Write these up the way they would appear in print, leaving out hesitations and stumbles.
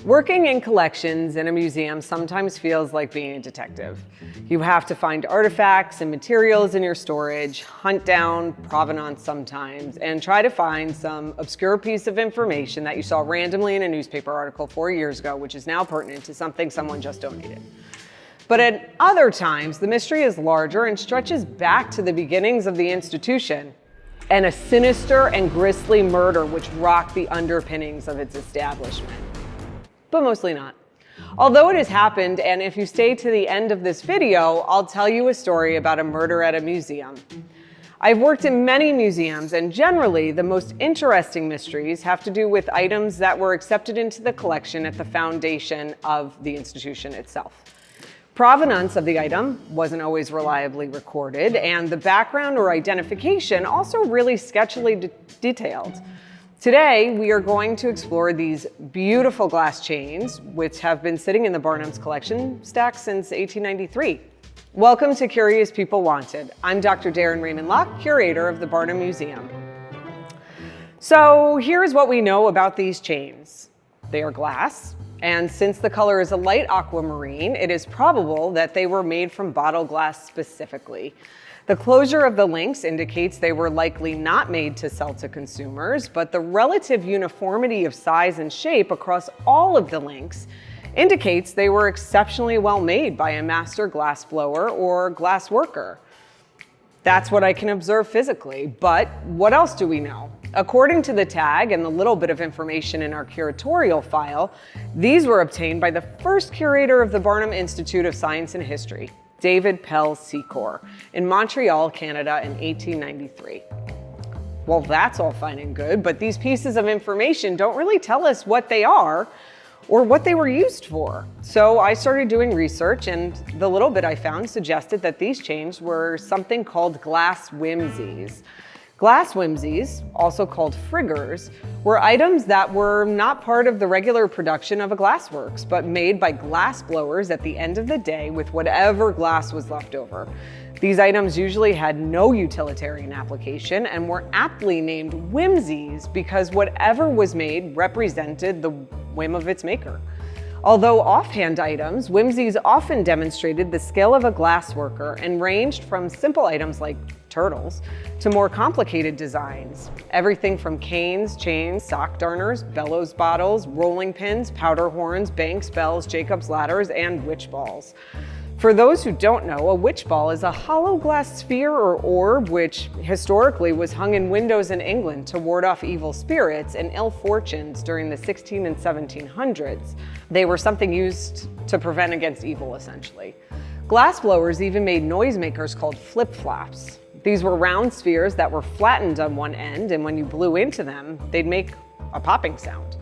Working in collections in a museum sometimes feels like being a detective. You have to find artifacts and materials in your storage, hunt down provenance sometimes, and try to find some obscure piece of information that you saw randomly in a newspaper article 4 years ago, which is now pertinent to something someone just donated. But at other times, the mystery is larger and stretches back to the beginnings of the institution and a sinister and grisly murder which rocked the underpinnings of its establishment. But mostly not. Although it has happened, and if you stay to the end of this video, I'll tell you a story about a murder at a museum. I've worked in many museums, and generally the most interesting mysteries have to do with items that were accepted into the collection at the foundation of the institution itself. Provenance of the item wasn't always reliably recorded, and the background or identification also really sketchily detailed. Today, we are going to explore these beautiful glass chains, which have been sitting in the Barnum's collection stack since 1893. Welcome to Curious People Wanted. I'm Dr. Daryn Reyman-Lock, curator of the Barnum Museum. So here's what we know about these chains. They are glass, and since the color is a light aquamarine, it is probable that they were made from bottle glass specifically. The closure of the links indicates they were likely not made to sell to consumers, but the relative uniformity of size and shape across all of the links indicates they were exceptionally well made by a master glass blower or glass worker. That's what I can observe physically, but what else do we know? According to the tag and the little bit of information in our curatorial file, these were obtained by the first curator of the Barnum Institute of Science and History, David Pell Secor, in Montreal, Canada in 1893. Well, that's all fine and good, but these pieces of information don't really tell us what they are or what they were used for. So I started doing research, and the little bit I found suggested that these chains were something called glass whimsies. Glass whimsies, also called friggers, were items that were not part of the regular production of a glassworks, but made by glass blowers at the end of the day with whatever glass was left over. These items usually had no utilitarian application and were aptly named whimsies because whatever was made represented the whim of its maker. Although offhand items, whimsies often demonstrated the skill of a glassworker and ranged from simple items like turtles to more complicated designs. Everything from canes, chains, sock darners, bellows bottles, rolling pins, powder horns, banks, bells, Jacob's ladders, and witch balls. For those who don't know, a witch ball is a hollow glass sphere or orb which historically was hung in windows in England to ward off evil spirits and ill fortunes during the 16 and 1700s. They were something used to prevent against evil, essentially. Glass blowers even made noisemakers called flip-flops. These were round spheres that were flattened on one end, and when you blew into them, they'd make a popping sound.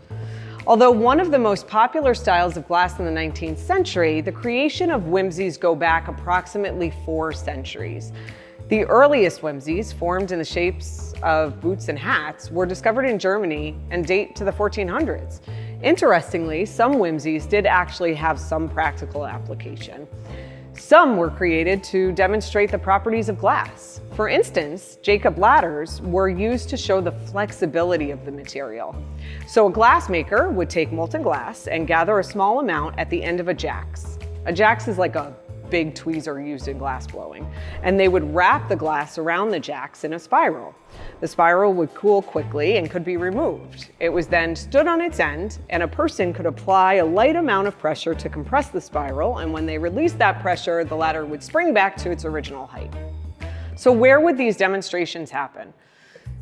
Although one of the most popular styles of glass in the 19th century, the creation of whimsies go back approximately 4 centuries. The earliest whimsies, formed in the shapes of boots and hats, were discovered in Germany and date to the 1400s. Interestingly, some whimsies did actually have some practical application. Some were created to demonstrate the properties of glass. For instance, Jacob ladders were used to show the flexibility of the material. So a glassmaker would take molten glass and gather a small amount at the end of a jax. A jax is like a big tweezer used in glass blowing, and they would wrap the glass around the jax in a spiral. The spiral would cool quickly and could be removed. It was then stood on its end, and a person could apply a light amount of pressure to compress the spiral, and when they released that pressure, the ladder would spring back to its original height. So where would these demonstrations happen?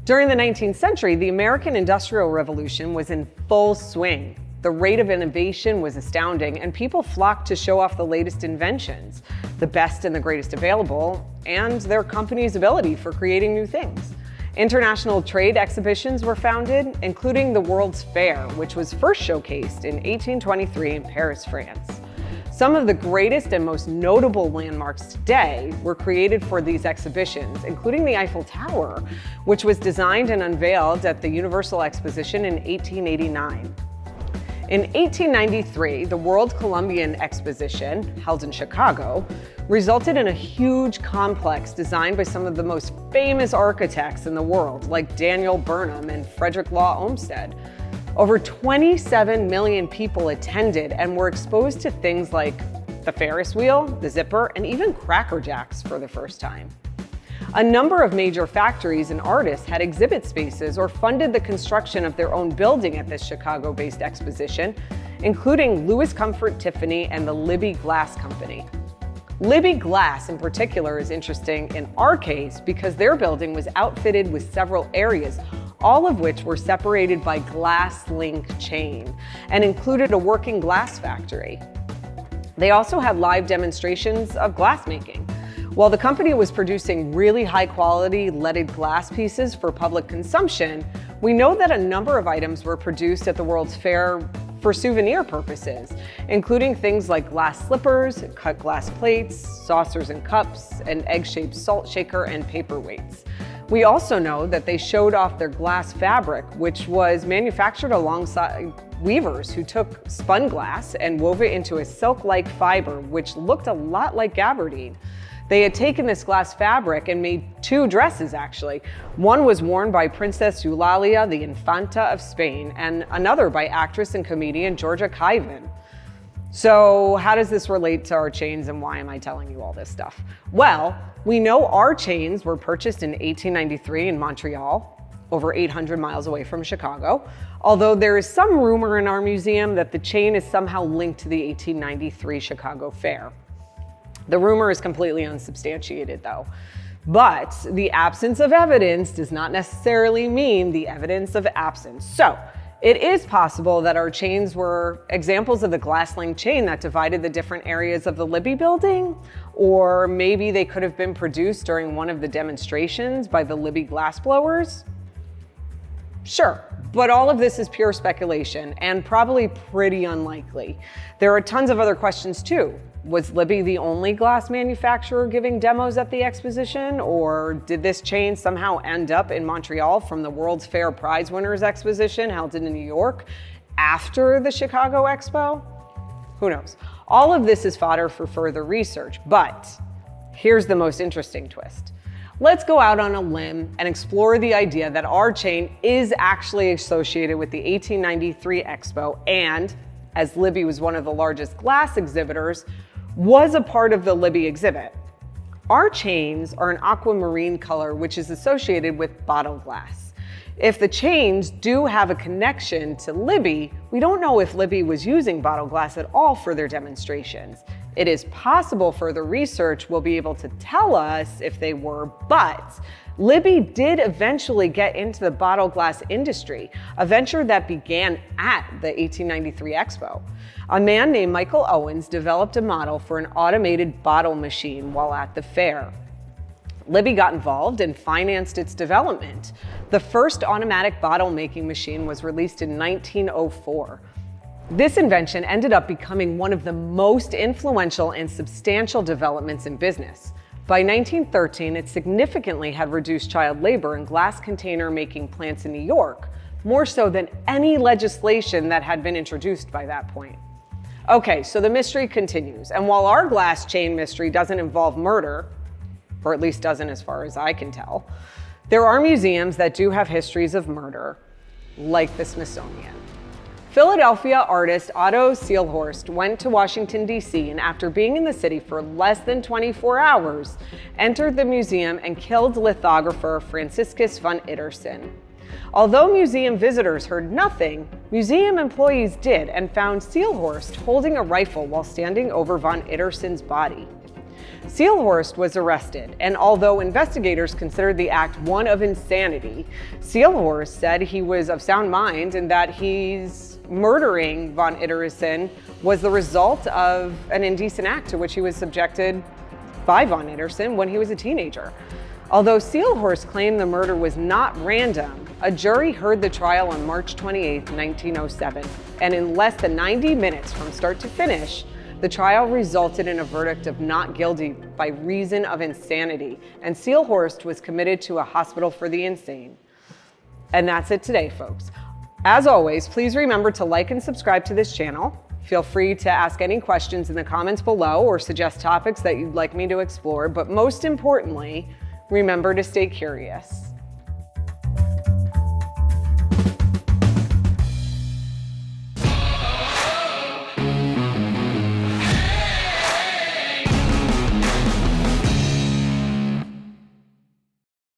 During the 19th century, the American Industrial Revolution was in full swing. The rate of innovation was astounding, and people flocked to show off the latest inventions, the best and the greatest available, and their company's ability for creating new things. International trade exhibitions were founded, including the World's Fair, which was first showcased in 1823 in Paris, France. Some of the greatest and most notable landmarks today were created for these exhibitions, including the Eiffel Tower, which was designed and unveiled at the Universal Exposition in 1889. In 1893, the World Columbian Exposition, held in Chicago, resulted in a huge complex designed by some of the most famous architects in the world, like Daniel Burnham and Frederick Law Olmsted. Over 27 million people attended and were exposed to things like the Ferris wheel, the zipper, and even Cracker Jacks for the first time. A number of major factories and artists had exhibit spaces or funded the construction of their own building at this Chicago-based exposition, including Louis Comfort Tiffany and the Libby Glass Company. Libby Glass in particular is interesting in our case because their building was outfitted with several areas, all of which were separated by glass link chain and included a working glass factory. They also had live demonstrations of glass making. While the company was producing really high quality leaded glass pieces for public consumption, we know that a number of items were produced at the World's Fair for souvenir purposes, including things like glass slippers, cut glass plates, saucers and cups, an egg-shaped salt shaker, and paperweights. We also know that they showed off their glass fabric, which was manufactured alongside weavers who took spun glass and wove it into a silk-like fiber, which looked a lot like gabardine. They had taken this glass fabric and made two dresses, actually. One was worn by Princess Eulalia, the Infanta of Spain, and another by actress and comedian Georgia Kaivan. So how does this relate to our chains, and why am I telling you all this stuff? Well, we know our chains were purchased in 1893 in Montreal, over 800 miles away from Chicago, although there is some rumor in our museum that the chain is somehow linked to the 1893 Chicago Fair. The rumor is completely unsubstantiated though. But the absence of evidence does not necessarily mean the evidence of absence. So it is possible that our chains were examples of the glass-linked chain that divided the different areas of the Libby building, or maybe they could have been produced during one of the demonstrations by the Libby glassblowers. Sure, but all of this is pure speculation and probably pretty unlikely. There are tons of other questions too. Was Libby the only glass manufacturer giving demos at the exposition, or did this chain somehow end up in Montreal from the World's Fair Prize Winners Exposition held in New York after the Chicago Expo? Who knows? All of this is fodder for further research, but here's the most interesting twist. Let's go out on a limb and explore the idea that our chain is actually associated with the 1893 Expo and, as Libby was one of the largest glass exhibitors, was a part of the Libby exhibit. Our chains are an aquamarine color which is associated with bottle glass. If the chains do have a connection to Libby, we don't know if Libby was using bottle glass at all for their demonstrations. It is possible further research will be able to tell us if they were, but Libby did eventually get into the bottle glass industry, a venture that began at the 1893 Expo. A man named Michael Owens developed a model for an automated bottle machine while at the fair. Libby got involved and financed its development. The first automatic bottle making machine was released in 1904. This invention ended up becoming one of the most influential and substantial developments in business. By 1913, it significantly had reduced child labor in glass container making plants in New York, more so than any legislation that had been introduced by that point. Okay, so the mystery continues, and while our glass chain mystery doesn't involve murder, or at least doesn't as far as I can tell, there are museums that do have histories of murder, like the Smithsonian. Philadelphia artist Otto Seelhorst went to Washington, D.C., and after being in the city for less than 24 hours, entered the museum and killed lithographer Franciscus von Ittersen. Although museum visitors heard nothing, museum employees did and found Seelhorst holding a rifle while standing over von Ittersen's body. Seelhorst was arrested, and although investigators considered the act one of insanity, Seelhorst said he was of sound mind and that he's murdering von Ittersen was the result of an indecent act to which he was subjected by von Ittersen when he was a teenager. Although Seelhorst claimed the murder was not random, a jury heard the trial on March 28, 1907, and in less than 90 minutes from start to finish, the trial resulted in a verdict of not guilty by reason of insanity, and Seelhorst was committed to a hospital for the insane. And that's it today, folks. As always, please remember to like and subscribe to this channel. Feel free to ask any questions in the comments below or suggest topics that you'd like me to explore, but most importantly, remember to stay curious.